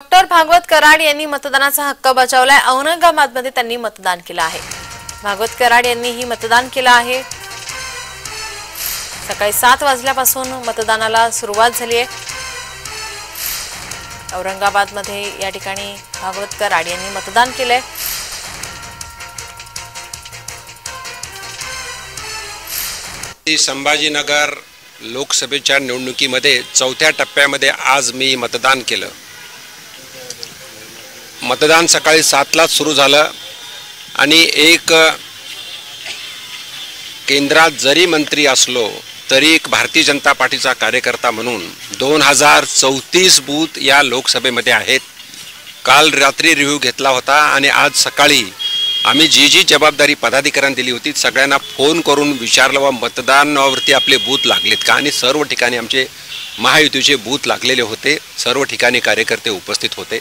Doctor Bhagwat Karad यांनी मतदानाचा हक्क बजावलाय। औरंगाबादमध्ये त्यांनी मतदान केलं आहे। भागवत कराड यांनी ही मतदान केलं आहे। सकाळी 7 वाजल्यापासून मतदानाला सुरुवात झाली आहे। औरंगाबादमध्ये या ठिकाणी भागवत कराड यांनी मतदान केलंय। संभाजीनगर लोकसभेच्या निवडणुकीमध्ये चौथ्या टप्प्यामध्ये आज मी मतदान केलं। मतदान सकाळी 7 ला सुरू झालं आणि एक केंद्रात जरी मंत्री असलो तरी एक भारतीय जनता पार्टीचा कार्यकर्ता म्हणून 2034 बूथ या लोकसभेमध्ये आहेत। काल रात्री रिव्ह्यू घेतला होता आणि आज सकाळी आम्ही जी जबाबदारी पदाधिकाऱ्यांना दिली होती सगळ्यांना फोन करून विचारलं व मतदानावरती आपले बूथ लागलेत का, आणि सर्व ठिकाणी आमचे महायुतीचे बूथ लागलेले होते। सर्व ठिकाणी कार्यकर्ते उपस्थित होते।